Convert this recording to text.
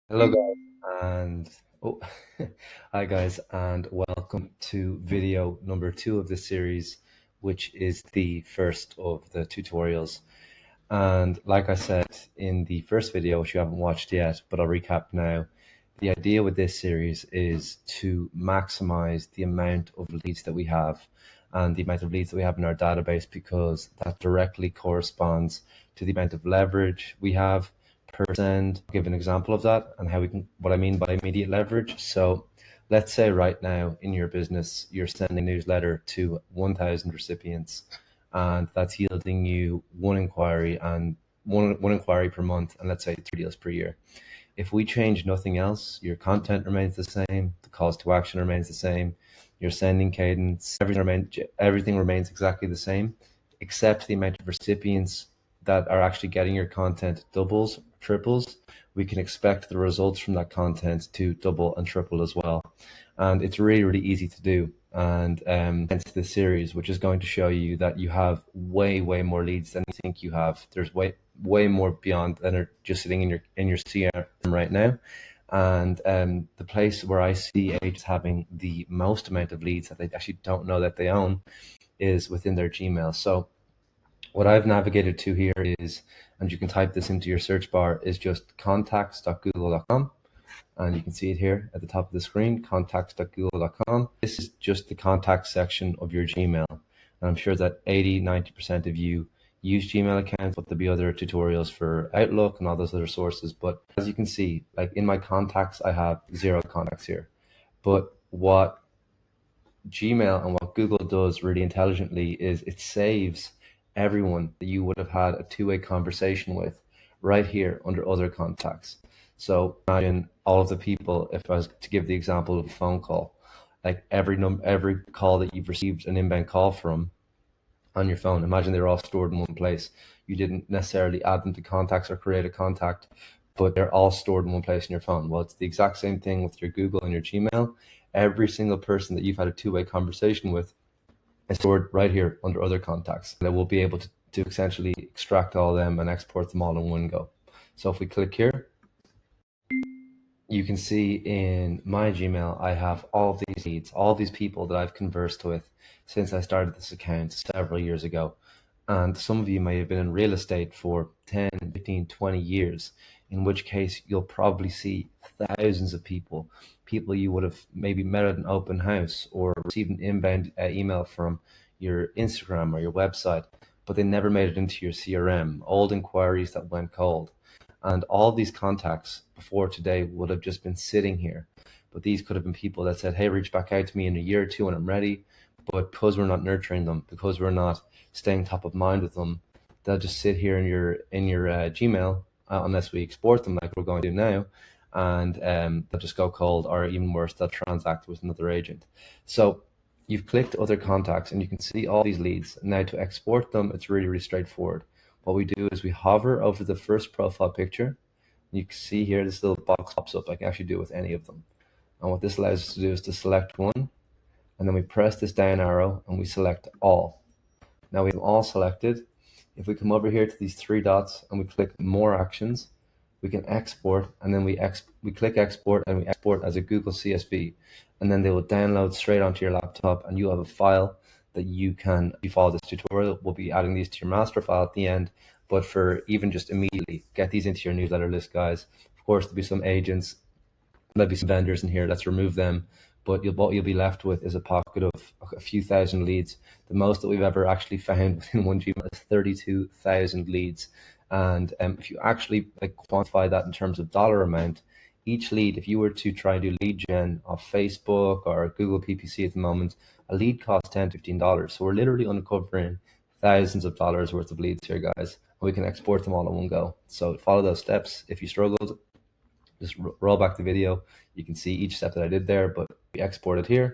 Hello guys and oh hi guys and welcome to video number 2 of this series, which is the first of the tutorials. And like I said in the first video, which you haven't watched yet, but I'll recap now. The idea with this series is to maximize the amount of leads that we have and the amount of leads that we have in our database, because that directly corresponds to the amount of leverage we have per send. I'll give an example of that and how we can, what I mean by immediate leverage. So let's say right now in your business, you're sending a newsletter to 1,000 recipients, and that's yielding you one inquiry and one inquiry per month, and let's say 3 deals per year. If we change nothing else, your content remains the same, the calls to action remains the same, your sending cadence, everything remains exactly the same, except the amount of recipients that are actually getting your content doubles, triples. We can expect the results from that content to double and triple as well. And it's really, really easy to do. And hence this series, which is going to show you that you have way, way more leads than you think you have. There's way more beyond than are just sitting in your CRM right now. And the place where I see agents having the most amount of leads that they actually don't know that they own is within their Gmail. So what I've navigated to here is, and you can type this into your search bar, is just contacts.google.com. And you can see it here at the top of the screen, contacts.google.com. This is just the contact section of your Gmail. And I'm sure that 80-90% of you use Gmail accounts, but there'll be other tutorials for Outlook and all those other sources. But as you can see, like in my contacts, I have 0 contacts here. But what Gmail and what Google does really intelligently is it saves everyone that you would have had a two-way conversation with right here under other contacts. So imagine all of the people, if I was to give the example of a phone call, like every call that you've received an inbound call from on your phone, imagine they're all stored in one place. You didn't necessarily add them to contacts or create a contact, but they're all stored in one place in your phone. Well, it's the exact same thing with your Google and your Gmail. Every single person that you've had a two-way conversation with is stored right here under other contacts. That we'll be able to essentially extract all of them and export them all in one go. So if we click here, you can see in my Gmail, I have all of these leads, all these people that I've conversed with since I started this account several years ago. And some of you may have been in real estate for 10, 15, 20 years, in which case you'll probably see thousands of people you would have maybe met at an open house or received an inbound email from your Instagram or your website, but they never made it into your CRM, old inquiries that went cold. And all these contacts before today would have just been sitting here. But these could have been people that said, hey, reach back out to me in a year or two when I'm ready. But because we're not nurturing them, because we're not staying top of mind with them, they'll just sit here in your Gmail, unless we export them like we're going to do now, and they'll just go cold, or even worse, they'll transact with another agent. So you've clicked other contacts and you can see all these leads. Now to export them, it's really, really straightforward. What we do is we hover over the first profile picture. You can see here this little box pops up. I can actually do it with any of them. And what this allows us to do is to select one, and then we press this down arrow and we select all. Now we have all selected. If we come over here to these 3 dots and we click more actions, we can export, and then we click export and we export as a Google CSV, and then they will download straight onto your laptop, and you'll have a file that you can, if you follow this tutorial, we'll be adding these to your master file at the end. But for even just immediately, get these into your newsletter list, guys. Of course, there'll be some agents, there'll be some vendors in here. Let's remove them. But what you'll be left with is a pocket of a few thousand leads. The most that we've ever actually found within one Gmail is 32,000 leads. And if you actually like quantify that in terms of dollar amount, each lead, if you were to try and do lead gen off Facebook or Google PPC at the moment, a lead costs $10 to $15. So we're literally uncovering thousands of dollars worth of leads here, guys. And we can export them all in one go. So follow those steps. If you struggled, just roll back the video. You can see each step that I did there, but we export it here.